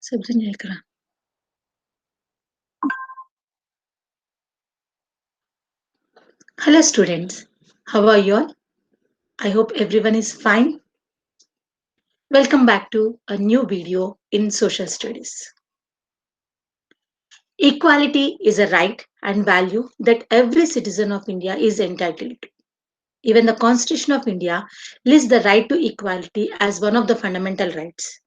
सबसे नहीं करा. Hello students, how are you all? I hope everyone is fine. Welcome back to a new video in social studies. Equality is a right and value that every citizen of India is entitled to. Even the Constitution of India lists the right to equality as one of the fundamental rights.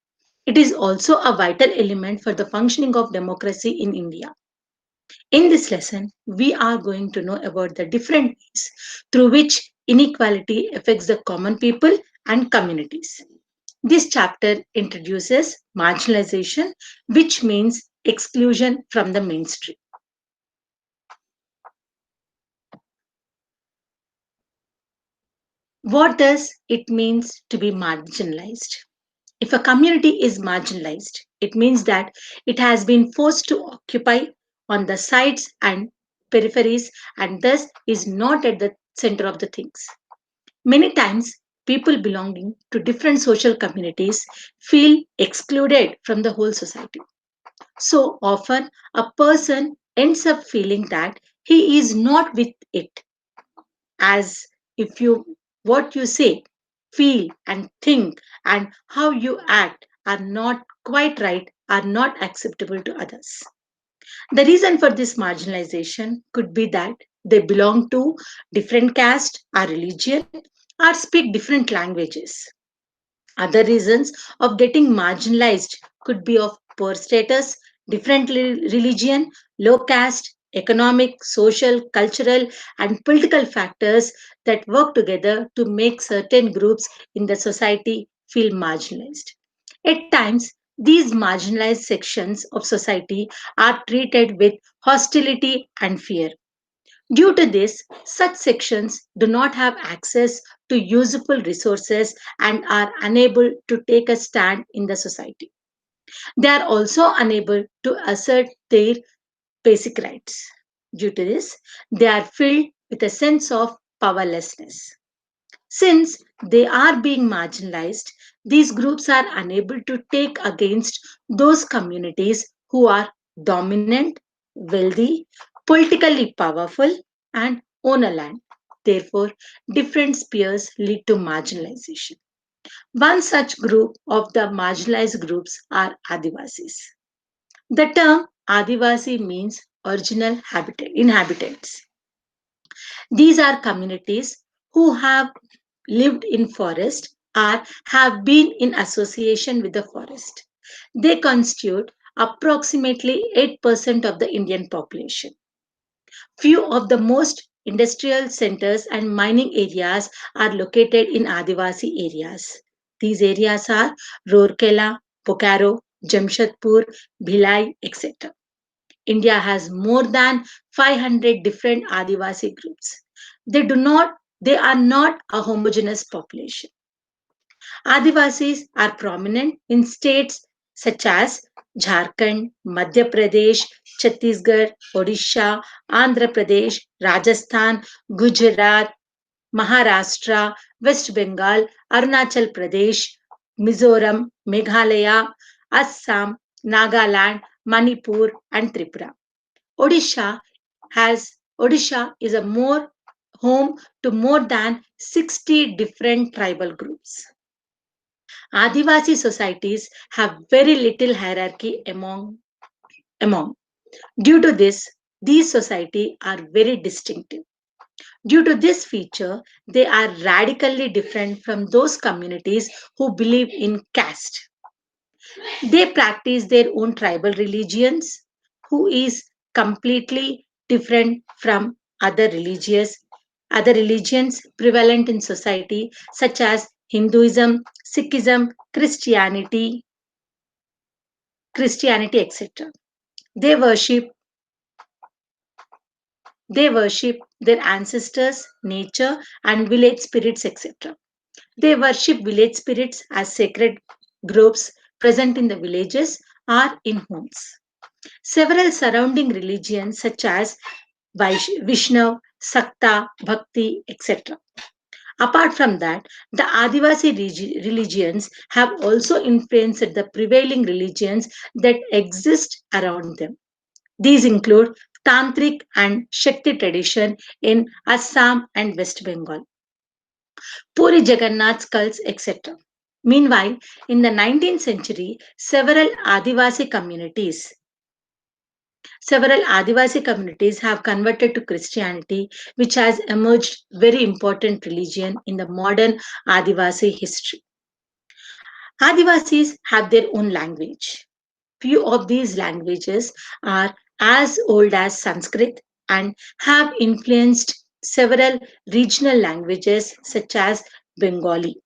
It is also a vital element for the functioning of democracy in India. In this lesson, we are going to know about the different ways through which inequality affects the common people and communities. This chapter introduces marginalization, which means exclusion from the mainstream. What does it means to be marginalized? If a community is marginalized, it means that it has been forced to occupy on the sides and peripheries and thus is not at the center of the things. Many times, people belonging to different social communities feel excluded from the whole society. So often, a person ends up feeling that he is not with it, as if what you say, feel, and think, and how you act are not quite right, are not acceptable to others. The reason for this marginalization could be that they belong to different caste or religion or speak different languages. Other reasons of getting marginalized could be of poor status, different religion, low caste, economic, social, cultural, and political factors that work together to make certain groups in the society feel marginalized. At times, these marginalized sections of society are treated with hostility and fear. Due to this, such sections do not have access to useful resources and are unable to take a stand in the society. They are also unable to assert their basic rights. Due to this, they are filled with a sense of powerlessness. Since they are being marginalized, these groups are unable to take against those communities who are dominant, wealthy, politically powerful, and own a land. Therefore, different spheres lead to marginalization. One such group of the marginalized groups are Adivasis. The term Adivasi means original inhabitants. These are communities who have lived in forest or have been in association with the forest. They constitute approximately 8% of the Indian population. Few of the most industrial centers and mining areas are located in Adivasi areas. These areas are Rourkela, Bokaro, Jamshedpur, Bhilai, etc. India has more than 500 different Adivasi groups. They are not a homogeneous population. Adivasis are prominent in states such as Jharkhand, Madhya Pradesh, Chhattisgarh, Odisha, Andhra Pradesh, Rajasthan, Gujarat, Maharashtra, West Bengal, Arunachal Pradesh, Mizoram, Meghalaya, Assam, Nagaland, Manipur, and Tripura. Odisha Odisha is a more home to more than 60 different tribal groups. Adivasi societies have very little hierarchy among. Due to this, these societies are very distinctive. Due to this feature, they are radically different from those communities who believe in caste. They practice their own tribal religions, who is completely different from other religions prevalent in society, such as Hinduism, Sikhism, Christianity, etc. They worship they worship their ancestors, nature, and village spirits, etc. They worship village spirits as sacred groves present in the villages or in homes. Several surrounding religions such as Vishnu, Sakta, Bhakti, etc. Apart from that, the Adivasi religions have also influenced the prevailing religions that exist around them. These include Tantric and Shakti tradition in Assam and West Bengal, Puri Jagannath cults, etc. Meanwhile, in the 19th century, several Adivasi communities have converted to Christianity, which has emerged very important religion in the modern Adivasi history. Adivasis have their own language. Few of these languages are as old as Sanskrit and have influenced several regional languages such as Bengali.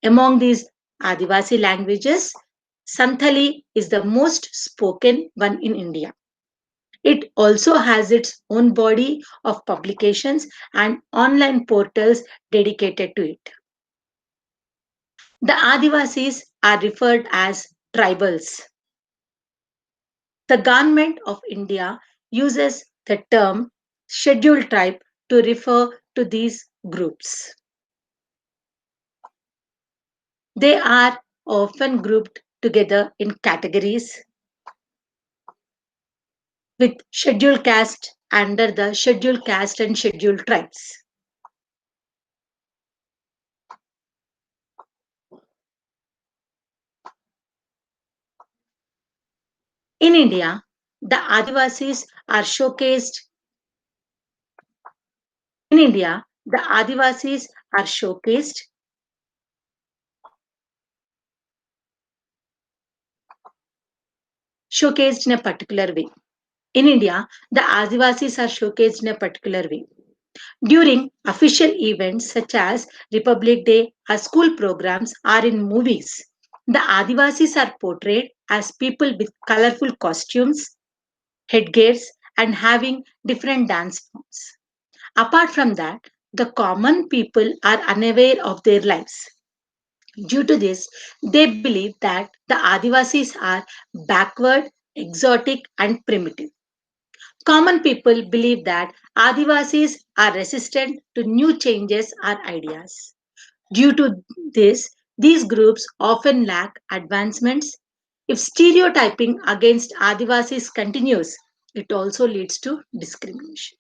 Among these Adivasi languages, Santali is the most spoken one in India. It also has its own body of publications and online portals dedicated to it. The Adivasis are referred as tribals. The government of India uses the term scheduled tribe to refer to these groups. They are often grouped together in categories with scheduled caste under the scheduled caste and scheduled tribes. In India, the Adivasis are showcased. In India, the Adivasis are showcased in a particular way. In India, the Adivasis are showcased in a particular way. During official events such as Republic Day or school programs or in movies, the Adivasis are portrayed as people with colorful costumes, headgears, and having different dance forms. Apart from that, the common people are unaware of their lives. Due to this, they believe that the Adivasis are backward, exotic, and primitive. Common people believe that Adivasis are resistant to new changes or ideas. Due to this, these groups often lack advancements. If stereotyping against Adivasis continues, it also leads to discrimination.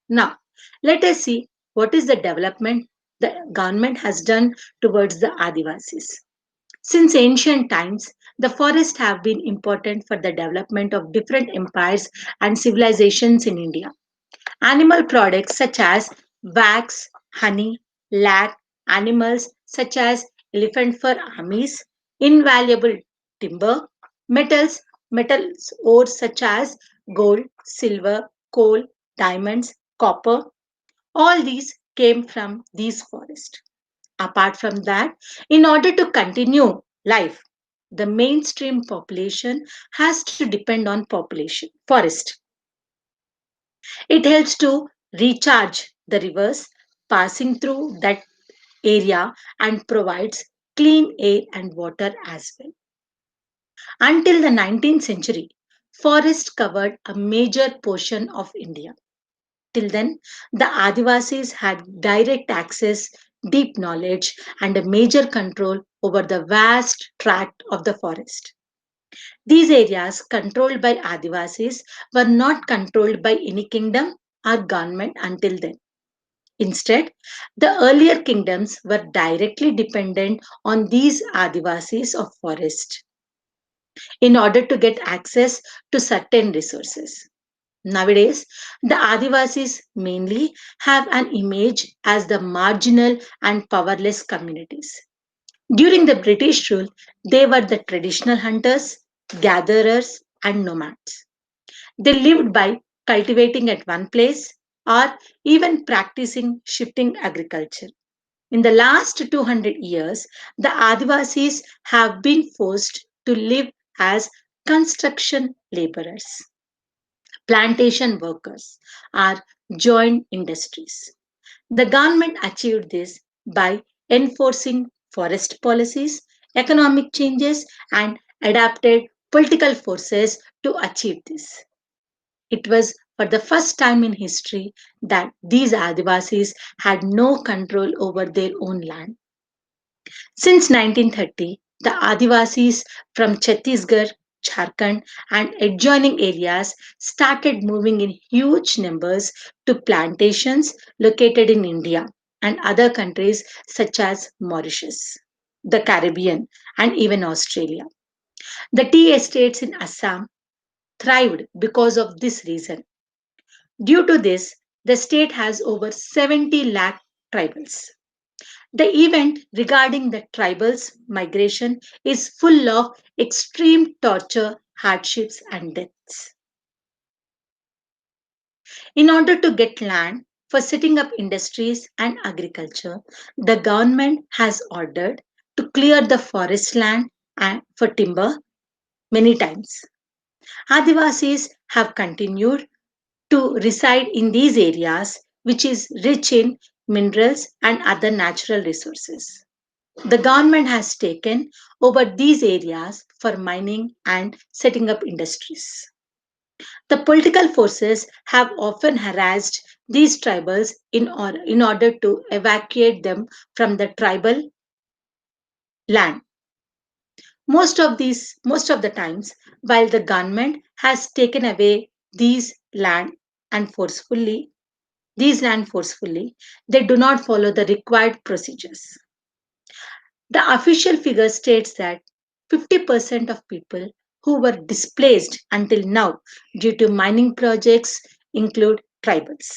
Now, let us see what is the development the government has done towards the Adivasis. Since ancient times, the forests have been important for the development of different empires and civilizations in India. Animal products such as wax, honey, lac, animals such as elephant fur armies, invaluable timber, metals ores such as gold, silver, coal, diamonds, copper, all these came from these forests. Apart from that, in order to continue life, the mainstream population has to depend on population forest. It helps to recharge the rivers passing through that area and provides clean air and water as well. Until the 19th century, forest covered a major portion of India. Till then, the Adivasis had direct access, deep knowledge, and a major control over the vast tract of the forest. These areas controlled by Adivasis were not controlled by any kingdom or government until then. Instead, the earlier kingdoms were directly dependent on these Adivasis of forest in order to get access to certain resources. Nowadays, the Adivasis mainly have an image as the marginal and powerless communities. During the British rule, they were the traditional hunters, gatherers, and nomads. They lived by cultivating at one place or even practicing shifting agriculture. In the last 200 years, the Adivasis have been forced to live as construction laborers, plantation workers, or joint industries. The government achieved this by enforcing forest policies, economic changes, and adapted political forces to achieve this. It was for the first time in history that these Adivasis had no control over their own land. Since 1930, the Adivasis from Chhattisgarh, Jharkhand, and adjoining areas started moving in huge numbers to plantations located in India and other countries such as Mauritius, the Caribbean, and even Australia. The tea estates in Assam thrived because of this reason. Due to this, the state has over 70 lakh tribals. The event regarding the tribals' migration is full of extreme torture, hardships, and deaths. In order to get land for setting up industries and agriculture, the government has ordered to clear the forest land and for timber many times. Adivasis have continued to reside in these areas, which is rich in minerals and other natural resources. The government has taken over these areas for mining and setting up industries. The political forces have often harassed these tribals in order to evacuate them from the tribal land. Most of the times, while the government has taken away and forcefully, these land forcefully, they do not follow the required procedures. The official figure states that 50% of people who were displaced until now due to mining projects include tribals.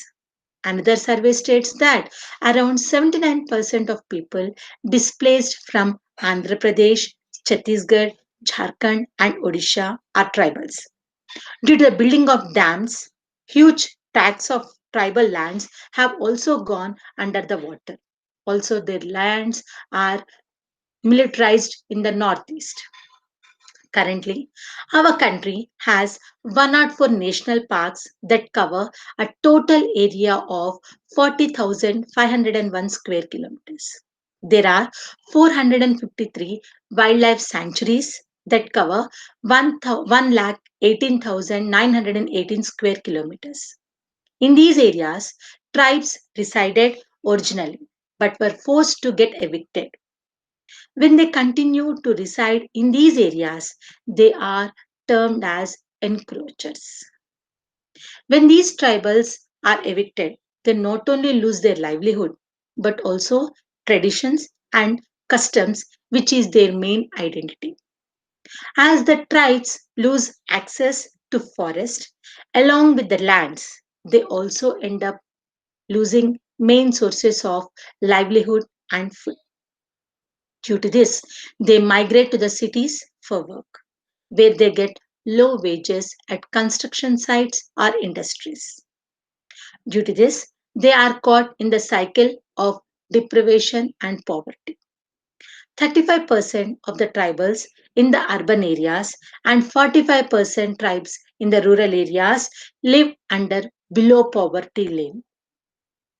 Another survey states that around 79% of people displaced from Andhra Pradesh, Chhattisgarh, Jharkhand, and Odisha are tribals. Due to the building of dams, huge tracts of tribal lands have also gone under the water. Also, their lands are militarized in the northeast. Currently, our country has 104 national parks that cover a total area of 40,501 square kilometers. There are 453 wildlife sanctuaries that cover 1,18,918 square kilometers. In these areas, tribes resided originally but were forced to get evicted. When they continue to reside in these areas, they are termed as encroachers. When these tribals are evicted, they not only lose their livelihood but also traditions and customs, which is their main identity. As the tribes lose access to forest along with the lands, they also end up losing main sources of livelihood and food. Due to this, they migrate to the cities for work, where they get low wages at construction sites or industries. Due to this, they are caught in the cycle of deprivation and poverty. 35% of the tribals in the urban areas and 45% tribes in the rural areas live under below poverty line.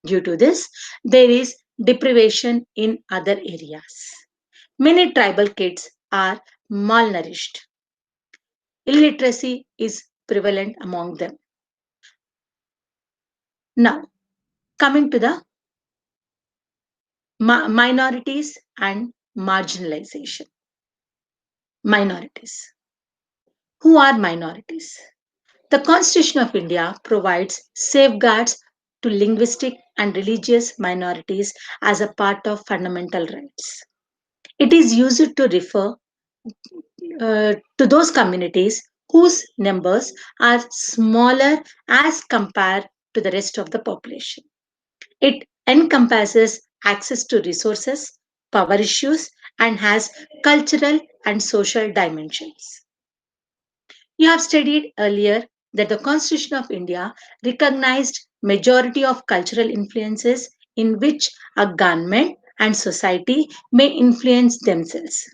Due to this, there is deprivation in other areas. Many tribal kids are malnourished. Illiteracy is prevalent among them. Now, coming to the minorities and marginalization. Minorities. Who are minorities? The Constitution of India provides safeguards to linguistic and religious minorities as a part of fundamental rights. It is used to refer to those communities whose numbers are smaller as compared to the rest of the population. It encompasses access to resources, power issues, and has cultural and social dimensions. You have studied earlier that the Constitution of India recognized majority of cultural influences in which a government and society may influence themselves.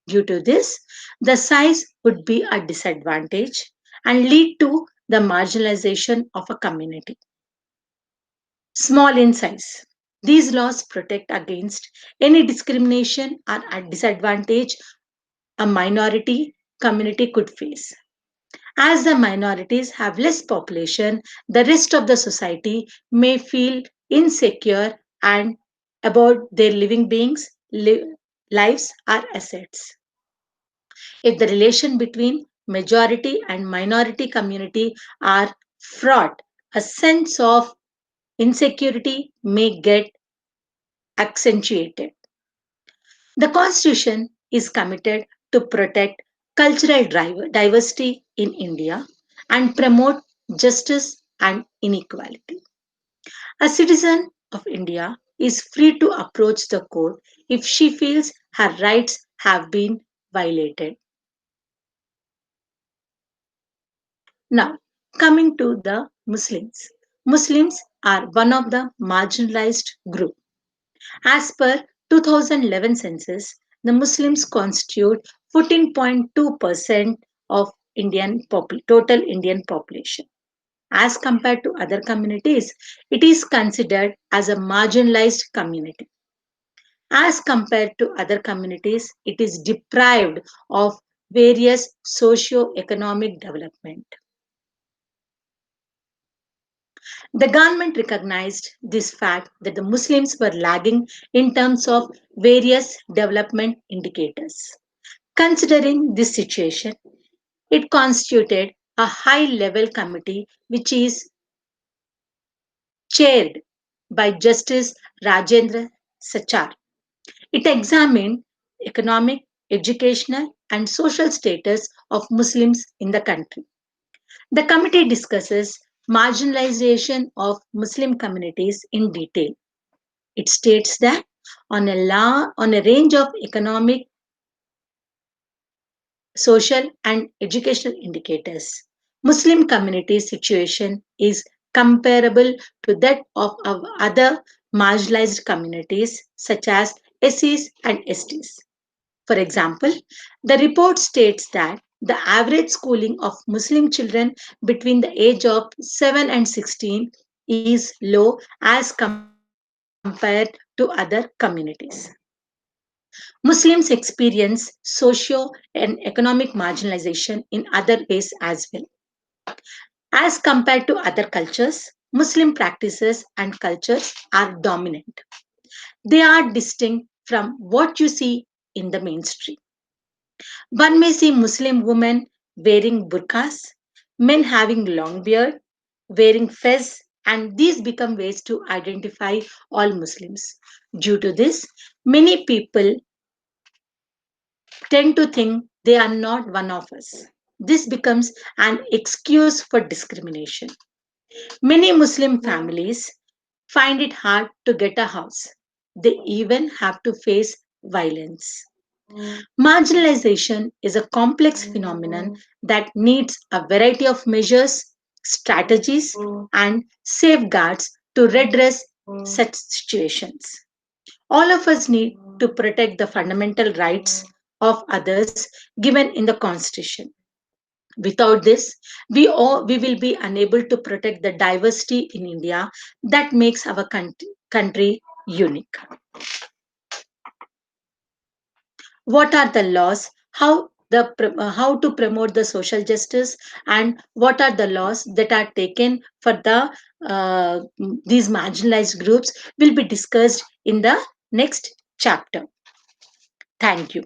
Due to this, the size would be a disadvantage and lead to the marginalization of a community. Small in size. These laws protect against any discrimination or a disadvantage a minority community could face. As the minorities have less population, the rest of the society may feel insecure and about their living beings, lives or assets. If the relation between majority and minority community are fraught, a sense of insecurity may get accentuated. The Constitution is committed to protect cultural diversity in India and promote justice and inequality. A citizen of India is free to approach the court if she feels her rights have been violated. Now, coming to the Muslims. Muslims are one of the marginalized group. As per 2011 census, the Muslims constitute 14.2% of total Indian population. As compared to other communities, it is considered as a marginalized community. As compared to other communities, it is deprived of various socio-economic development. The government recognized this fact that the Muslims were lagging in terms of various development indicators. Considering this situation, it constituted a high level committee which is chaired by Justice Rajendra Sachar. It examined economic, educational, and social status of Muslims in the country. The committee discusses marginalization of Muslim communities in detail. It states that on a range of economic, social, and educational indicators, Muslim community situation is comparable to that of our other marginalized communities such as SCs and STs. For example, the report states that the average schooling of Muslim children between the age of 7 and 16 is low as compared to other communities. Muslims experience socio and economic marginalization in other ways as well. As compared to other cultures, Muslim practices and cultures are dominant. They are distinct from what you see in the mainstream. One may see Muslim women wearing burqas, men having long beard, wearing fez, and these become ways to identify all Muslims. Due to this, many people tend to think they are not one of us. This becomes an excuse for discrimination. Many Muslim families find it hard to get a house. They even have to face violence. Marginalization is a complex phenomenon that needs a variety of measures, strategies, and safeguards to redress such situations. All of us need to protect the fundamental rights of others given in the Constitution. Without this, we will be unable to protect the diversity in India that makes our country unique. What are the laws? How to promote the social justice, and what are the laws that are taken for these marginalized groups will be discussed in the next chapter. Thank you.